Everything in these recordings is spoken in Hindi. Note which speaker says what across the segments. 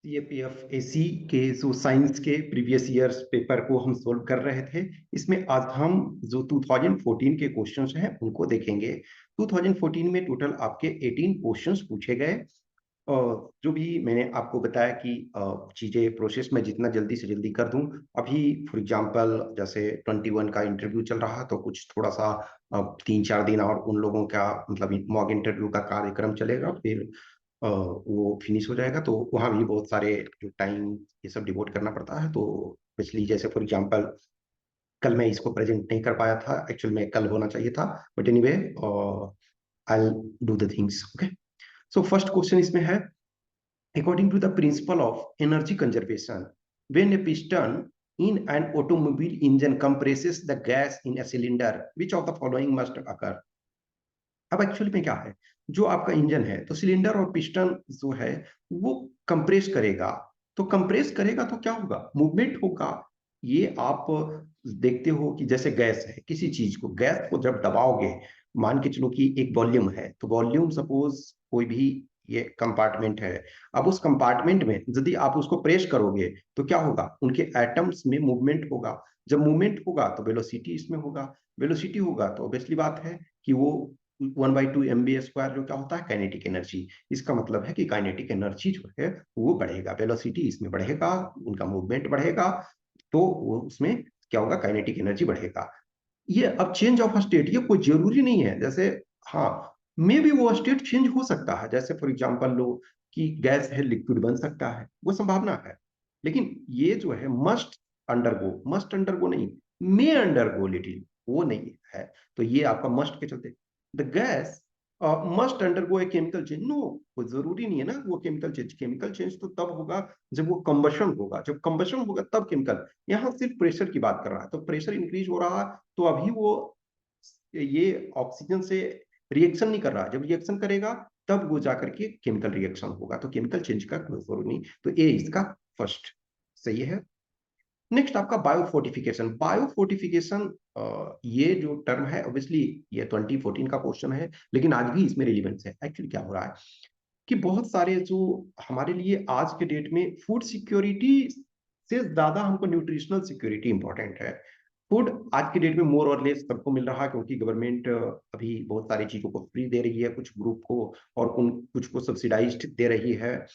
Speaker 1: सीएपीएफ-एसी के जो साइंस के प्रीवियस ईयर्स पेपर को हम सोल्व कर रहे थे। इसमें आज हम जो 2014 के क्वेश्चंस हैं उनको देखेंगे। 2014 में टोटल आपके 18 क्वेश्चंस पूछे गए। जो भी मैंने आपको बताया कि चीजें प्रोसेस में जितना जल्दी से जल्दी कर दूं। अभी फॉर एग्जांपल जैसे 21 का इंटरव्यू चल रहा, तो कुछ थोड़ा सा 3-4 दिन और उन लोगों का मतलब मॉक इंटरव्यू का कार्यक्रम चलेगा, फिर वो फिनिश हो जाएगा। तो वहाँ भी बहुत सारे जो टाइम ये सब डिवोट करना पड़ता है। तो पिछली जैसे फॉर एग्जांपल कल मैं इसको प्रेजेंट नहीं कर पाया था, एक्चुअल में कल होना चाहिए था, but anyway I will do the things. Okay, so first question इसमें है, according to the principle of energy conservation, when a piston in an automobile engine compresses the gas in a cylinder, which of the following must occur? अब एक्चुअली में क्या है, जो आपका इंजन है तो सिलेंडर और पिस्टन जो है वो कंप्रेस करेगा। तो कंप्रेस करेगा तो क्या होगा, मूवमेंट होगा। ये आप देखते हो कि जैसे गैस है, किसी चीज को गैस को जब दबाओगे, मान के चलो कि एक वॉल्यूम है, तो वॉल्यूम सपोज कोई भी ये कंपार्टमेंट है। अब उस कंपार्टमेंट में यदि आप उसको प्रेस करोगे तो क्या होगा, उनके एटम्स में मूवमेंट होगा। जब मूवमेंट होगा तो वेलोसिटी इसमें होगा। वेलोसिटी होगा तो ऑब्वियसली बात है कि वो 1/2 mv² जो क्या होता है, काइनेटिक एनर्जी। इसका मतलब है कि काइनेटिक एनर्जी जो है वो बढ़ेगा, वेलोसिटी इसमें बढ़ेगा, उनका मूवमेंट बढ़ेगा, तो वो उसमें क्या होगा, काइनेटिक एनर्जी बढ़ेगा। ये अब चेंज ऑफ स्टेट ये कोई जरूरी नहीं है। जैसे हाँ, मे भी वो स्टेट चेंज हो सकता है, जैसे फॉर एग्जांपल लो कि गैस है लिक्विड बन सकता है, वो संभावना है। लेकिन ये जो है मस्ट अंडरगो नहीं, मे अंडरगो लिटिल, वो नहीं है। तो ये आपका मस्ट के चलते, the gas must undergo a chemical change, no, वो जरूरी नहीं है ना वो केमिकल चेंज तो तब होगा जब वो कंबशन होगा, जब कंबशन होगा तब केमिकल। यहाँ सिर्फ प्रेशर की बात कर रहा है, तो प्रेशर इंक्रीज हो रहा है तो अभी वो ये ऑक्सीजन से रिएक्शन नहीं कर रहा। जब रिएक्शन करेगा तब वो जाकर के केमिकल रिएक्शन होगा, तो केमिकल चेंज का कोई जरूर नहीं। तो ए इसका फर्स्ट सही है। नेक्स्ट आपका बायोफोर्टिफिकेशन। बायोफोर्टिफिकेशन ये जो टर्म है ऑब्वियसली ये 2014 का क्वेश्चन है, लेकिन आज भी इसमें रिलीवेंस है। एक्चुअली क्या हो रहा है कि बहुत सारे जो हमारे लिए आज के डेट में फूड सिक्योरिटी से ज्यादा हमको न्यूट्रिशनल सिक्योरिटी इंपॉर्टेंट है। फूड आज की डेट में मोर और लेस सबको मिल रहा है, क्योंकि गवर्नमेंट अभी बहुत सारी चीजों को फ्री दे रही है कुछ ग्रुप को, और उन कुछ को सब्सिडाइज्ड दे रही है।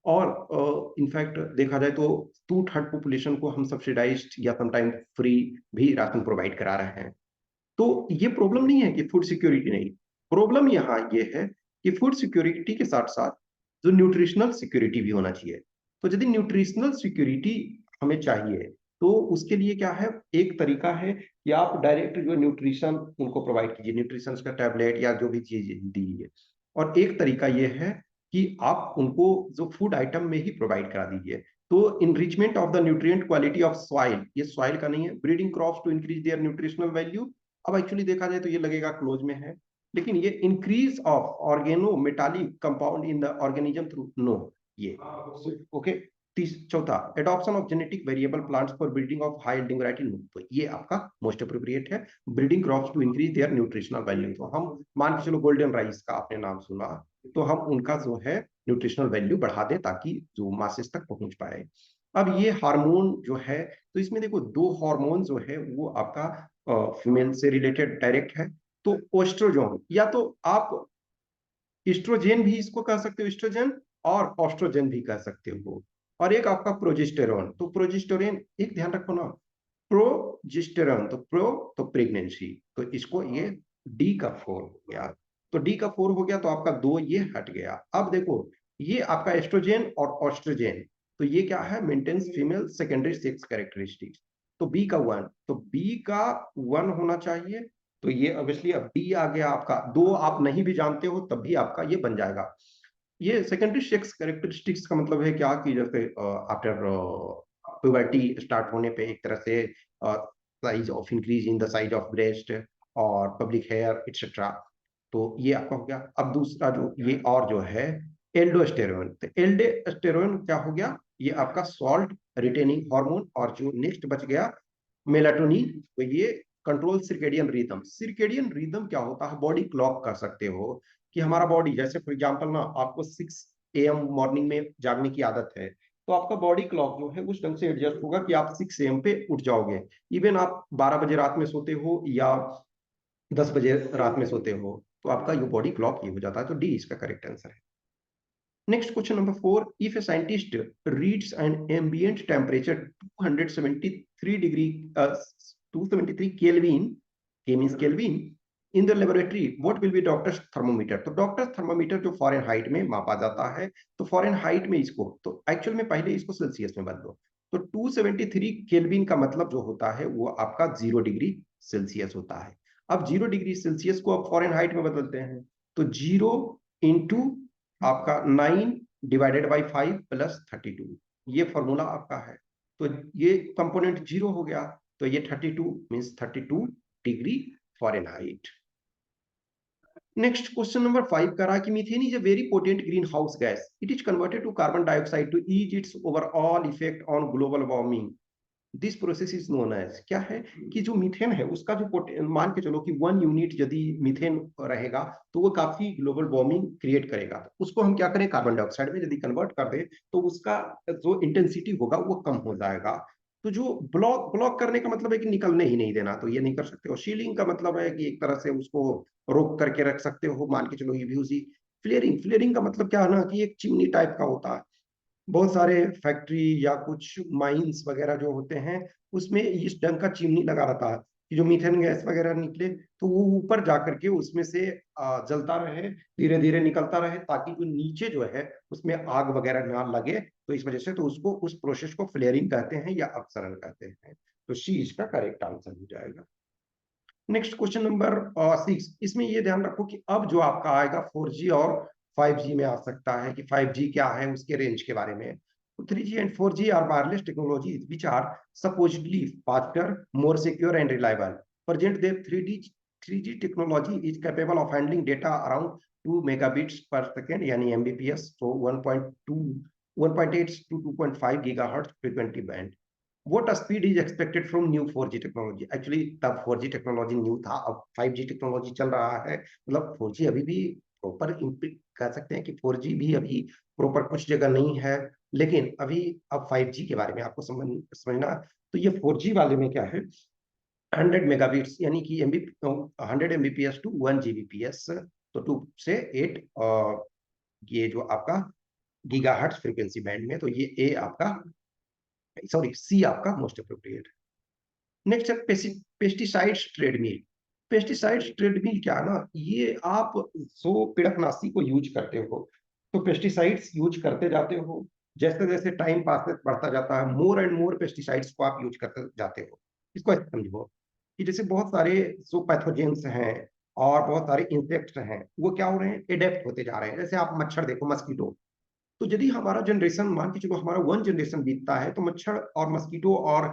Speaker 1: और इनफैक्ट देखा जाए तो 2/3 पॉपुलेशन को हम सब्सिडाइज्ड या समटाइम फ्री भी राशन प्रोवाइड करा रहे हैं। तो ये प्रॉब्लम नहीं है कि फूड सिक्योरिटी नहीं, प्रॉब्लम यहाँ ये है कि फूड सिक्योरिटी के साथ साथ जो न्यूट्रिशनल सिक्योरिटी भी होना चाहिए। तो यदि न्यूट्रिशनल सिक्योरिटी हमें चाहिए तो उसके लिए क्या है, एक तरीका है कि आप डायरेक्ट जो न्यूट्रिशन उनको प्रोवाइड कीजिए, न्यूट्रिशन का टैबलेट या जो भी चीज दीजिए। और एक तरीका ये है कि आप उनको जो फूड आइटम में ही प्रोवाइड करा दीजिए। तो enrichment of the nutrient quality of soil, ये सॉइल का नहीं है, breeding crops to increase their nutritional value. अब एक्चुअली देखा जाए तो ये लगेगा क्लोज में है, लेकिन ये increase of organometallic compound in the organism through, no ये ओके। चौथा, adoption of genetic variable plants for breeding of high yielding variety, no, तो ये आपका मोस्ट अप्रोप्रिएट है। Breeding crops to increase their nutritional value, तो हम मान के चलो गोल्डन राइस का आपने नाम सुना, तो हम उनका जो है न्यूट्रिशनल वैल्यू बढ़ा दें ताकि जो मासेस तक पहुंच पाए। अब ये हार्मोन जो है, तो इसमें देखो दो हार्मोन जो है वो आपका फीमेल से रिलेटेड डायरेक्ट है। तो ओस्ट्रोजोन, या तो आप इस्ट्रोजेन भी इसको कह सकते हो, इस्ट्रोजन, और ऑस्ट्रोजन भी कह सकते हो। और एक आपका प्रोजेस्टेरॉन, तो प्रोजेस्टेरॉन एक ध्यान रखो ना, प्रोजेस्टेरॉन तो प्रो तो प्रेगनेंसी, तो इसको ये डी का 4 हो गया। तो डी का 4 हो गया तो आपका दो ये हट गया। अब देखो ये आपका एस्ट्रोजेन और ऑस्ट्रोजेन, तो ये क्या है, maintains female secondary sex characteristics. तो बी का 1, तो बी का 1 होना चाहिए। तो ये ऑब्वियसली अब डी आ गया आपका, दो आप नहीं भी जानते हो तब भी आपका ये बन जाएगा। ये सेकेंडरी सेक्स कैरेक्टरिस्टिक्स का मतलब है क्या कि जैसे आफ्टर प्यूबर्टी स्टार्ट होने पे एक तरह से size of increase in the size of breast और पब्लिक हेयर एक्सेट्रा। तो ये आपका हो गया। अब दूसरा जो ये और जो है एल्डोस्टेरोन, तो एल्डोस्टेरोन क्या हो गया, ये आपका सॉल्ट रिटेनिंग हार्मोन। और जो नेक्स्ट बच गया मेलाटोनिन, तो ये control circadian rhythm. Circadian rhythm क्या होता है, बॉडी क्लॉक कर सकते हो कि हमारा बॉडी, जैसे फॉर एग्जांपल ना आपको 6 AM मॉर्निंग में जागने की आदत है, तो आपका बॉडी क्लॉक जो है उस ढंग से एडजस्ट होगा कि आप 6 AM पे उठ जाओगे। इवन आप 12 बजे रात में सोते हो या 10 बजे रात में सोते हो, तो आपका ये बॉडी क्लॉक ये हो जाता है। तो डी इसका करेक्ट आंसर है। Next question number 4, if a scientist reads an ambient temperature 273 degree 273 kelvin, K means kelvin, in the laboratory, what will be doctor's thermometer. तो डॉक्टर्स थर्मोमीटर जो फॉरेनहाइट में मापा जाता है, तो फॉरेनहाइट में इसको, तो एक्चुअल में पहले इसको सेल्सियस में बदलो। तो 273 केल्विन का मतलब जो होता है वो आपका 0 डिग्री सेल्सियस होता है। अब 0 डिग्री सेल्सियस को अब फॉरेनहाइट में बदलते हैं, तो 0 इंटू आपका 9 डिवाइडेड बाई 5 प्लस 32, ये फॉर्मूला आपका है। तो ये कंपोनेंट 0 हो गया, तो ये 32 means 32 degree Fahrenheit. Next question number 5 कह रहा है कि methane is a very potent greenhouse gas, it is converted to carbon dioxide to ease its overall effect on global warming, this process is known as, क्या है कि जो मीथेन है उसका जो मान के चलो कि 1 यूनिट यदि मीथेन रहेगा तो वो काफी ग्लोबल वार्मिंग क्रिएट करेगा। तो उसको हम क्या करें, कार्बन डाइऑक्साइड में यदि कन्वर्ट कर दे तो उसका जो इंटेंसिटी होगा वो कम हो जाएगा। तो जो ब्लॉक ब्लॉक करने का मतलब है कि निकलने ही नहीं देना, तो ये नहीं कर सकते हो। शीलिंग का मतलब है कि एक तरह से उसको रोक करके रख सकते हो, मान के चलो ये भी उसी। फ्लेयरिंग, फ्लेयरिंग का मतलब क्या है ना कि एक चिमनी टाइप का होता है। बहुत सारे फैक्ट्री या कुछ माइंस वगैरह जो होते हैं उसमें इस ढंग का चिमनी लगा रहता है कि जो मीथेन गैस वगैरह निकले तो वो ऊपर जा करके उसमें से जलता रहे, धीरे धीरे निकलता रहे, ताकि जो नीचे जो है उसमें आग वगैरह ना लगे। तो इस वजह से तो उसको, उस प्रोसेस को फ्लेयरिंग कहते हैं या अपसरण कहते हैं। तो सी इसका करेक्ट आंसर हो जाएगा। नेक्स्ट क्वेश्चन नंबर 6, इसमें ये ध्यान रखो कि अब जो आपका आएगा 4G और 5G में आ सकता है कि 5G क्या है, उसके रेंज के बारे में। 3G and 4G are wireless technologies which are supposedly faster, more secure and reliable. Present day 3G technology is capable of handling data around 2 megabits per second यानी Mbps, so 1.8 to 2.5 gigahertz frequency band. What speed is expected from new 4G technology? Actually तब 4G टेक्नोलॉजी न्यू था, अब 5G टेक्नोलॉजी चल रहा है। मतलब 4G अभी भी प्रॉपर कह सकते हैं कि 4G भी अभी प्रॉपर कुछ जगह नहीं है, लेकिन अभी अब 5G के बारे में आपको समझना। तो ये 4G वाले में क्या है, 100 मेगाबिट्स यानी कि 100 Mbps टू 1 Gbps, तो 2 से 8 ये जो आपका गीगाहर्ट्ज फ्रीक्वेंसी बैंड में, तो ये ए आपका, सॉरी सी आपका मोस्ट अप्रोप्रिएट है। नेक्स्ट है पेस्टिसाइड्स ट्रेडमिल। पेस्टिसाइड्स ट्रेडमिल क्या है ना, ये आप सो पिड़कनाशी को यूज करते हो, तो पेस्टिसाइड्स यूज करते जाते हो, जैसे जैसे टाइम पास बढ़ता जाता है मोर एंड मोर पेस्टिसाइड्स को आप यूज करते जाते हो। इसको ऐसे समझो कि जैसे बहुत सारे जो पैथोजेंस हैं और बहुत सारे इंसेक्ट्स हैं वो क्या हो रहे हैं, एडेप्ट होते जा रहे हैं। जैसे आप मच्छर देखो, मस्कीटो, तो यदि हमारा जनरेशन मान के चलो हमारा 1 जनरेशन बीतता है, तो मच्छर और मस्कीटो और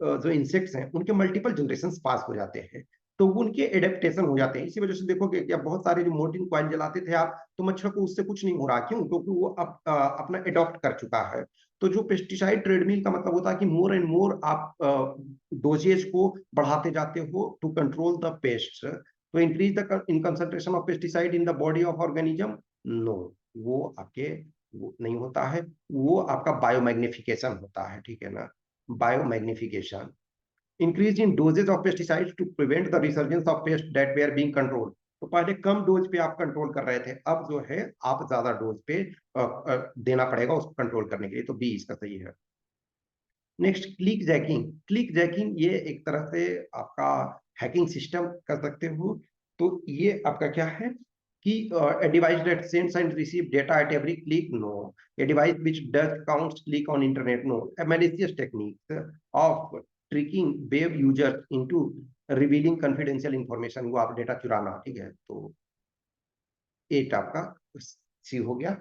Speaker 1: जो इंसेक्ट्स हैं उनके मल्टीपल जनरेशन पास हो जाते हैं, तो उनके एडेप्टेशन हो जाते हैं। इसी वजह से देखोगे कि अब बहुत सारे जो मोर्टिन कॉइल जलाते थे आप, तो मच्छर को उससे कुछ नहीं हो रहा, क्यों, क्योंकि वो अब अपना एडॉप्ट कर चुका है। तो जो पेस्टिसाइड ट्रेडमिल का मतलब होता है कि मोर एंड मोर आप डोजेज को बढ़ाते जाते हो टू कंट्रोल द पेस्ट। तो increase the in concentration of pesticide in the body of organism, no, वो आपके वो नहीं होता है, वो आपका बायोमैग्निफिकेशन होता है, ठीक है ना, biomagnification. Increase in doses of pesticides to prevent the resurgence of pest that we are being control. तो पहले कम डोज पे आप कंट्रोल कर रहे थे, अब जो है आप ज्यादा डोज पे देना पड़ेगा उसको कंट्रोल करने के लिए, तो बी इसका सही है। Next click jacking. Click jacking ये एक तरह से आपका हैकिंग सिस्टम कर सकते हो। तो ये आपका क्या है कि a device that sends and receive data at every click, no. A device which does counts click on internet, no. A malicious technique of tricking web users into revealing confidential information, वो आप डेटा चुराना, ठीक है। तो 8 आपका सी हो गया।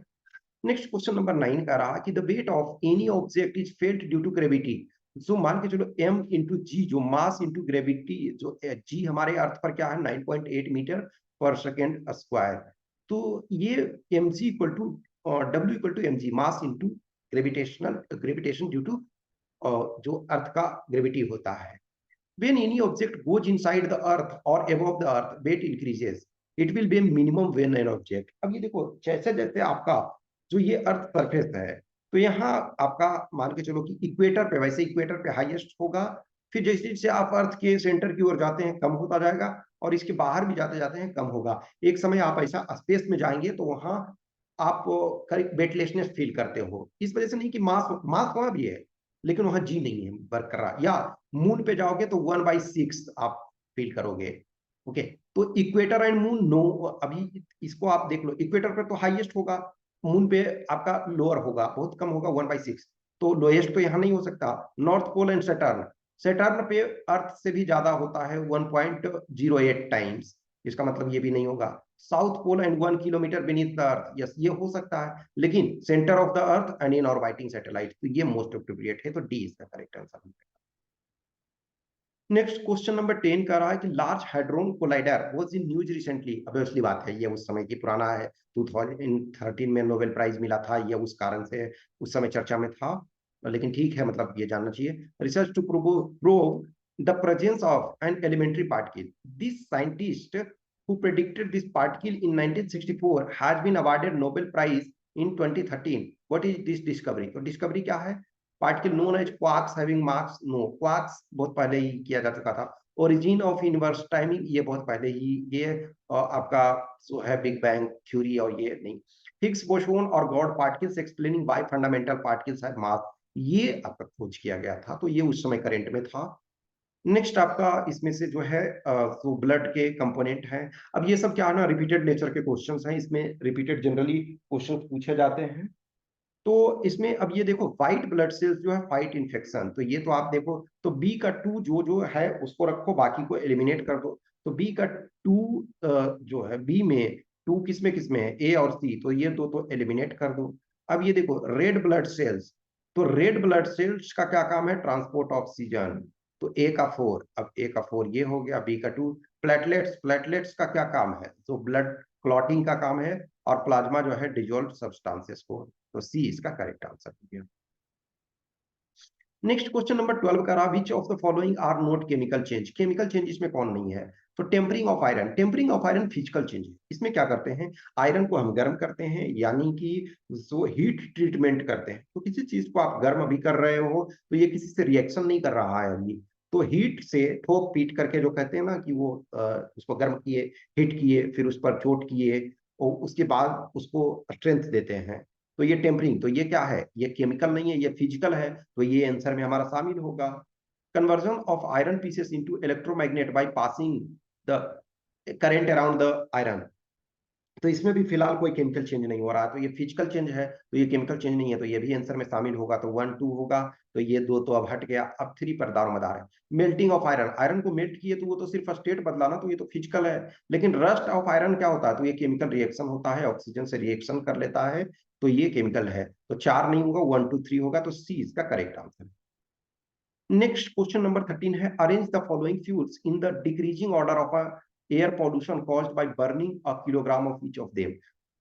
Speaker 1: नेक्स्ट क्वेश्चन नंबर 9 का रहा कि the weight of any object is felt due to gravity. जो मान के चलो m इंटू जी, जो मास इंटू ग्रेविटी, जो g हमारे अर्थ पर क्या है 9.8 मीटर पर सेकेंड स्क्वायर। तो ये mg equal to w equal to mg, mass into gravitation due to जो अर्थ का ग्रेविटी होता है। When any object goes inside the earth or above the earth, weight increases. It will be a minimum when an object. अब ये देखो जैसे जैसे आपका जो ये अर्थ सरफेस है, तो यहाँ आपका मान के चलो कि इक्वेटर पे, वैसे इक्वेटर पे हाईएस्ट होगा, फिर जैसे जैसे आप अर्थ के सेंटर की ओर जाते हैं कम होता जाएगा, और इसके बाहर भी जाते जाते हैं कम होगा। एक समय आप ऐसा स्पेस में जाएंगे तो वहां आप वेटलेसनेस फील करते हो, इस वजह से नहीं कि मास मास वहां भी है लेकिन वहां जी नहीं है बरकरार। या मून पे जाओगे तो 1/6 आप फील करोगे। ओके, तो इक्वेटर एंड मून नो, अभी इसको आप देख लो, इक्वेटर पर तो हाईएस्ट होगा, मून पे आपका लोअर होगा, बहुत कम होगा 1/6, तो लोएस्ट तो यहाँ नहीं हो सकता। North Pole and Saturn, Saturn पे अर्थ से भी ज्यादा होता है 1.08 टाइम्स, इसका मतलब ये भी नहीं होगा। South pole and 1 kilometre beneath the earth, yes ये हो सकता है, लेकिन centre of the earth and in orbiting satellite, तो ये मोस्ट अप्रोप्रिएट है, तो डी इसका correct answer. Next question number 10 का रहा है कि large hadron collider was in news recently. Obviously बात है, ये उस समय की पुराना है, 2013 में नोबेल प्राइज मिला था, ये उस कारण से उस समय चर्चा में था, लेकिन ठीक है, मतलब ये जानना चाहिए। Research to prove the presence of an elementary particle, this scientist who predicted this particle in 1964 has been awarded Nobel Prize in 2013. What is this discovery? तो डिस्कवरी क्या है? Particle known as quarks having mass, no quarks बहुत पहले ही किया जा चुका था। ओरिजिन ऑफ यूनिवर्स टाइमिंग, ये बहुत पहले ही, ये आपका जो है बिग बैंग थ्योरी, और ये नहीं। हिग्स बोसोन और God particles explaining why fundamental particles have मास, ये आपका खोज किया गया था, तो ये उस समय करंट में था। नेक्स्ट आपका इसमें से जो है तो ब्लड के कंपोनेंट हैं। अब ये सब क्या है ना, रिपीटेड नेचर के क्वेश्चंस हैं, इसमें रिपीटेड जनरली क्वेश्चंस पूछे जाते हैं। तो इसमें अब ये देखो, व्हाइट ब्लड सेल्स जो है फाइट इन्फेक्शन, तो ये तो आप देखो, तो बी का 2 जो जो है उसको रखो, बाकी को एलिमिनेट कर दो। तो बी का 2 जो है, बी में 2 किस में है, ए और सी, तो ये दो तो एलिमिनेट कर दो। अब ये देखो रेड ब्लड सेल्स, तो रेड ब्लड सेल्स का क्या काम है, ट्रांसपोर्ट ऑक्सीजन, तो ए का 4, अब ए का 4 ये हो गया, बी का 2। प्लेटलेट्स, प्लेटलेट्स का क्या काम है, तो ब्लड क्लॉटिंग का काम है, और प्लाज्मा जो है डिजोल्व सब्सटेंसेस को, तो सी इसका करेक्ट आंसर हो गया। नेक्स्ट क्वेश्चन नंबर 12 का रहा, which of the following are not chemical change, chemical change इसमें कौन नहीं है? तो tempering of iron, tempering of iron physical change है। इसमें क्या करते हैं, आयरन को हम गर्म करते हैं, यानी कि जो हीट ट्रीटमेंट करते हैं, तो किसी चीज को आप गर्म अभी कर रहे हो तो ये किसी से रिएक्शन नहीं कर रहा है अभी, तो हीट से ठोक पीट करके, जो कहते हैं ना कि वो उसको गर्म किए, हिट किए, फिर उस पर चोट किए, और उसके बाद उसको स्ट्रेंथ देते हैं, तो ये टेम्परिंग, तो ये क्या है, ये केमिकल नहीं है, ये फिजिकल है, तो ये आंसर में हमारा शामिल होगा। Conversion of iron pieces into electromagnet by passing the current around the iron, तो इसमें भी फिलहाल कोई केमिकल चेंज नहीं हो रहा है, तो ये फिजिकल चेंज है, तो ये केमिकल चेंज नहीं है, तो ये भी आंसर में शामिल होगा, तो 1 2 होगा, तो ये 2 तो अब हट गया। अब 3 पर दारोमदार है। मेल्टिंग ऑफ आयरन, आयरन को मेल्ट किए तो वो तो सिर्फ स्टेट बदला ना, तो ये तो फिजिकल है, लेकिन रस्ट ऑफ आयरन क्या होता है, तो ये केमिकल रिएक्शन होता है, ऑक्सीजन से रिएक्शन कर लेता है, तो ये केमिकल है, तो 4 नहीं होगा, 1 2 3 होगा, तो सी इसका करेक्ट आंसर है। नेक्स्ट क्वेश्चन नंबर 13 है, arrange the following fuels in the decreasing order of air pollution caused by burning a kilogram of each of them,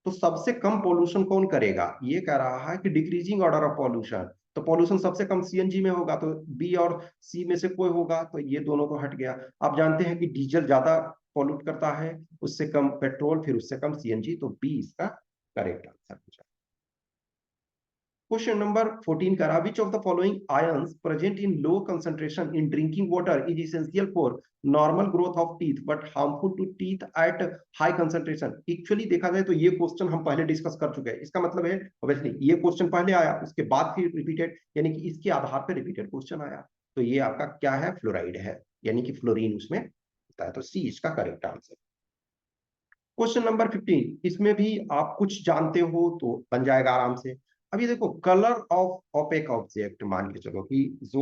Speaker 1: तो सबसे कम पॉल्यूशन कौन करेगा, ये कह रहा है कि डिक्रीजिंग ऑर्डर ऑफ पॉल्यूशन, तो पॉल्यूशन सबसे कम सीएनजी में होगा, तो बी और सी में से कोई होगा, तो ये दोनों तो हट गया। आप जानते हैं कि डीजल ज्यादा पॉल्यूट करता है, उससे कम पेट्रोल, फिर उससे कम सीएनजी, तो बी इसका करेक्ट आंसर हो जाएगा। Question number 14 करा, which of the following ions present in low concentration in drinking water is essential for normal growth of teeth but harmful to teeth at high concentration? Actually देखा जाए तो ये क्वेश्चन हम पहले डिस्कस कर चुके हैं, इसका मतलब है ऑब्वियसली ये क्वेश्चन पहले आया, उसके बाद फिर रिपीटेड, यानी कि इसके आधार पर रिपीटेड क्वेश्चन आया, तो ये आपका क्या है, फ्लोराइड है, यानी कि फ्लोरीन उसमें होता है, तो सी इसका करेक्ट आंसर। क्वेश्चन नंबर 15, इसमें भी आप कुछ जानते हो तो बन जाएगा आराम से। अब ये देखो, कलर ऑफ ऑपेक ऑब्जेक्ट, मान के चलो कि जो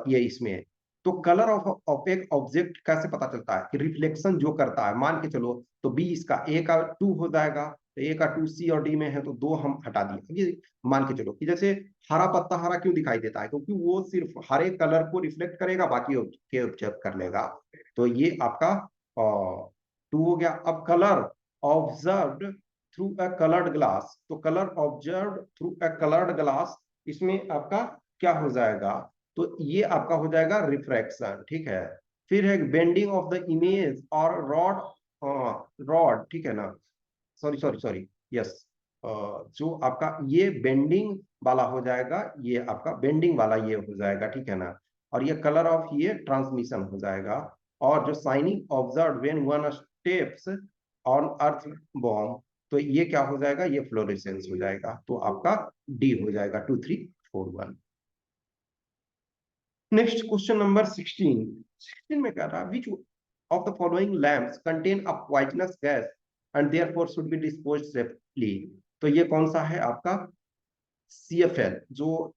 Speaker 1: ये इसमें है, तो कलर ऑफ ऑपेक ऑब्जेक्ट कैसे पता चलता है, कि रिफ्लेक्शन जो करता है, मान के चलो, तो बी इसका ए का 2 हो जाएगा, तो ए का 2 सी और डी में है, तो 2 हम हटा दिए। अब ये मान के चलो कि जैसे हरा पत्ता हरा क्यों दिखाई देता है, क्योंकि वो सिर्फ हरे कलर को रिफ्लेक्ट करेगा, बाकी के ऑब्जर्व कर लेगा, तो ये आपका 2 हो गया। अब colour observed through a coloured glass, तो colour observed through a coloured glass, इसमें आपका क्या हो जाएगा, तो ये आपका हो जाएगा रिफ्रैक्शन, ठीक है। फिर है बेंडिंग ऑफ द इमेज और रॉड, रॉड, ठीक है ना, सॉरी सॉरी सॉरी, यस, जो आपका ये बेंडिंग वाला हो जाएगा, ये आपका बेंडिंग वाला ये हो जाएगा, ठीक है ना। और ये कलर ऑफ ये ट्रांसमिशन हो जाएगा। और जो signing observe when one steps on earth bomb, तो ये क्या हो जाएगा, ये फ्लोरेसेंस हो जाएगा। तो आपका डी हो जाएगा 2341। नेक्स्ट क्वेश्चन नंबर 16 में कह रहा है विच of the following lamps contain a poisonous gas and therefore should be disposed safely. तो ये कौन सा है आपका CFL। जो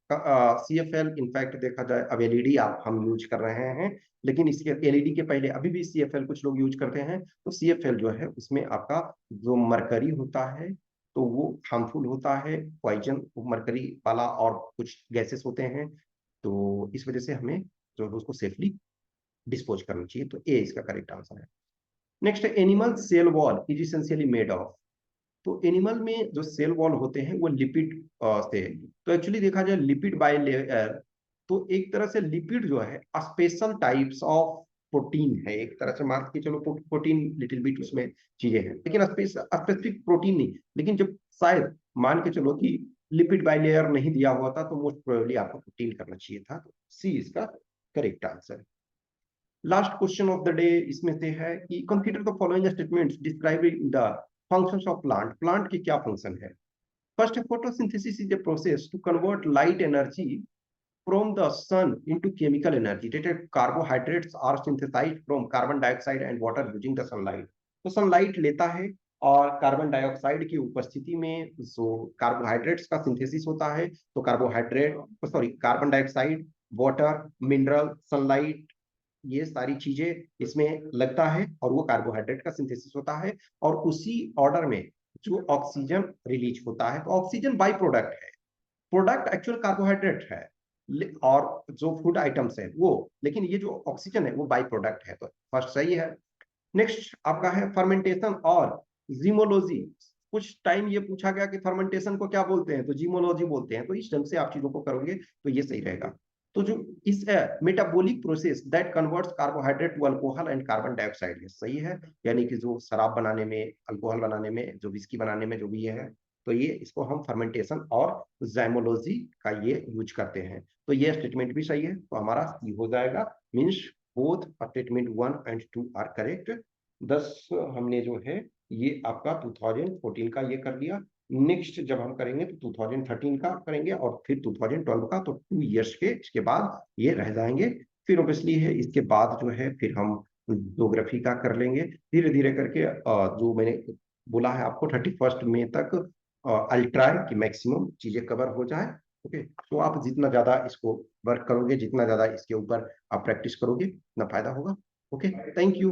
Speaker 1: CFL इनफैक्ट देखा जाए, अब एलईडी आप हम यूज कर रहे हैं, लेकिन इसके एलईडी के पहले अभी भी CFL कुछ लोग यूज करते हैं। तो CFL जो है उसमें आपका जो मरकरी होता है तो वो हार्मफुल होता है, पॉइजन मरकरी वाला, और कुछ गैसेस होते हैं। तो इस वजह से हमें जो है उसको सेफली डिस्पोज करना चाहिए। तो ए इसका करेक्ट आंसर है। Next, animal cell wall is essentially made of. तो एनिमल में जो सेल वॉल होते हैं वो लिपिड से, तो एक्चुअली देखा जाए लिपिड बाय लेयर, तो एक तरह से लिपिड जो है स्पेशल टाइप्स ऑफ प्रोटीन है, एक तरह से मान के चलो प्रोटीन लिटिल बिट उसमें चीजें हैं, लेकिन स्पेसिफिक प्रोटीन नहीं। लेकिन जब शायद मान के चलो कि लिपिड बाय लेयर नहीं दिया हुआ था, तो मोस्ट प्रोबेबली आपको प्रोटीन करना चाहिए था। तो सी इसका करेक्ट आंसर है। Last question of the day इसमें से है कि consider the following statements describing the functions of plant. Plant की क्या फंक्शन है? First, photosynthesis is a process to convert light energy from the sun into chemical energy. That carbohydrates are synthesized from carbon dioxide and water using the sunlight. तो सनलाइट लेता है और कार्बन डाइऑक्साइड की उपस्थिति में जो कार्बोहाइड्रेट्स का सिंथेसिस होता है, तो carbohydrate sorry carbon dioxide, water, mineral, sunlight, ये सारी चीजें इसमें लगता है और वो कार्बोहाइड्रेट का सिंथेसिस होता है। और उसी ऑर्डर में जो ऑक्सीजन रिलीज होता है, तो ऑक्सीजन बाई प्रोडक्ट है, प्रोडक्ट एक्चुअल कार्बोहाइड्रेट है, और जो फूड आइटम्स है वो, लेकिन ये जो ऑक्सीजन है वो बाई प्रोडक्ट है। तो फर्स्ट सही है। नेक्स्ट आपका है फर्मेंटेशन और जीमोलॉजी। कुछ टाइम ये पूछा गया कि फर्मेंटेशन को क्या बोलते हैं, तो जीमोलॉजी बोलते हैं। तो इस ढंग से आप चीजों को करोगे तो ये सही रहेगा। तो जो इस metabolic process that converts carbohydrate to alcohol and carbon dioxide, ये सही है। यानी कि जो शराब बनाने में, अल्कोहल बनाने में, जो विस्की बनाने में जो भी ये है, तो ये इसको हम फर्मेंटेशन और जाइमोलॉजी का ये यूज करते हैं। तो ये स्टेटमेंट भी सही है, तो हमारा सी हो जाएगा। Means both statement 1 and 2 are correct. 10 हमने जो है ये आपका 2014 का ये कर लिया। नेक्स्ट जब हम करेंगे तो 2013 का करेंगे और फिर 2012 का, तो 2 इयर्स के इसके बाद ये रह जाएंगे। फिर ऑब्वियसली है इसके बाद जो है फिर हम ज्योग्राफी का कर लेंगे धीरे धीरे करके। जो मैंने बोला है आपको 31 मई तक अल्ट्राई की मैक्सिमम चीजें कवर हो जाए। ओके, तो आप जितना ज्यादा इसको वर्क करोगे, जितना ज्यादा इसके ऊपर आप प्रैक्टिस करोगे, उतना फायदा होगा। Okay, thank you.